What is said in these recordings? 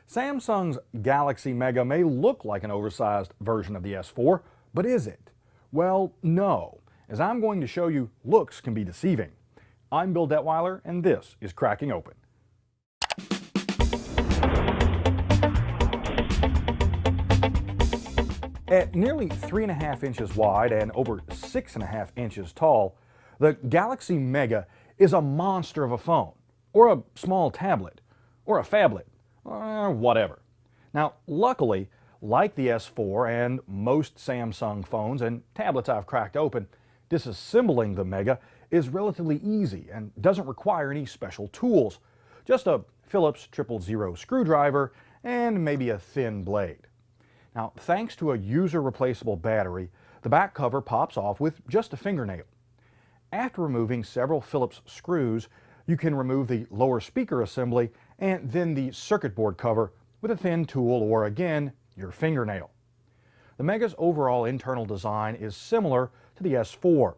Samsung's Galaxy Mega may look like an oversized version of the S4, but is it? Well, no. As I'm going to show you, looks can be deceiving. I'm Bill Detweiler, and this is Cracking Open. At nearly 3.5 inches wide and over 6.5 inches tall, the Galaxy Mega is a monster of a phone, or a small tablet, or a phablet, or whatever. Now, luckily, like the S4 and most Samsung phones and tablets I've cracked open, disassembling the Mega is relatively easy and doesn't require any special tools, just a Phillips 000 screwdriver and maybe a thin blade. Now, thanks to a user-replaceable battery, the back cover pops off with just a fingernail. After removing several Phillips screws, you can remove the lower speaker assembly and then the circuit board cover with a thin tool or, again, your fingernail. The Mega's overall internal design is similar to the S4.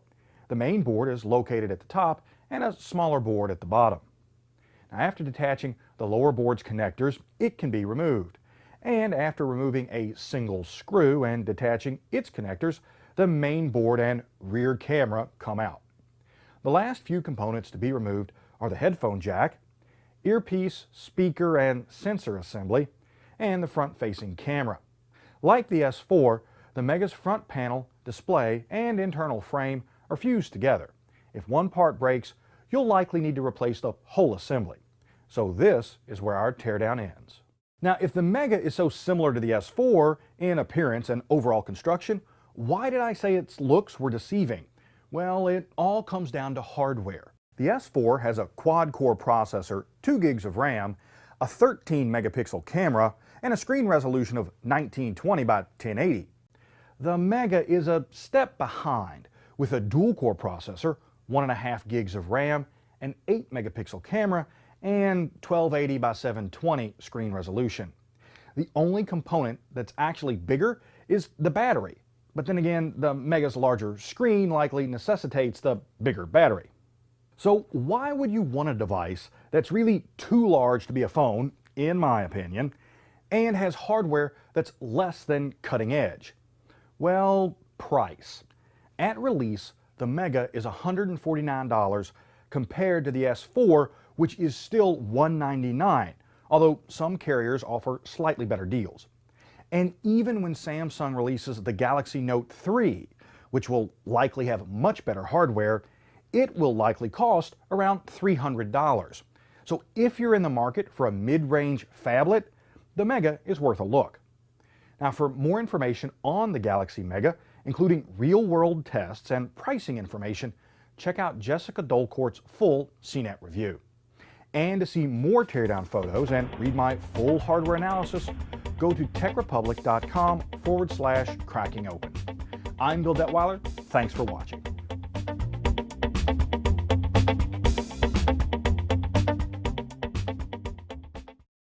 The main board is located at the top and a smaller board at the bottom. Now, after detaching the lower board's connectors, it can be removed. And after removing a single screw and detaching its connectors, the main board and rear camera come out. The last few components to be removed are the headphone jack, earpiece, speaker, and sensor assembly, and the front-facing camera. Like the S4, the Mega's front panel, display, and internal frame are fused together. If one part breaks, you'll likely need to replace the whole assembly. So this is where our teardown ends. Now, if the Mega is so similar to the S4 in appearance and overall construction, why did I say its looks were deceiving? Well, it all comes down to hardware. The S4 has a quad-core processor, 2 gigs of RAM, a 13-megapixel camera, and a screen resolution of 1920 by 1080. The Mega is a step behind, with a dual-core processor, 1.5 gigs of RAM, an 8-megapixel camera, and 1280 by 720 screen resolution. The only component that's actually bigger is the battery, but then again, the Mega's larger screen likely necessitates the bigger battery. So why would you want a device that's really too large to be a phone, in my opinion, and has hardware that's less than cutting edge? Well, price. At release, the Mega is $149 compared to the S4, which is still $199, although some carriers offer slightly better deals. And even when Samsung releases the Galaxy Note 3, which will likely have much better hardware, it will likely cost around $300. So if you're in the market for a mid-range phablet, the Mega is worth a look. Now, for more information on the Galaxy Mega, including real-world tests and pricing information, check out Jessica Dolcourt's full CNET review. And to see more teardown photos and read my full hardware analysis, go to techrepublic.com/crackingopen. I'm Bill Detweiler. Thanks for watching.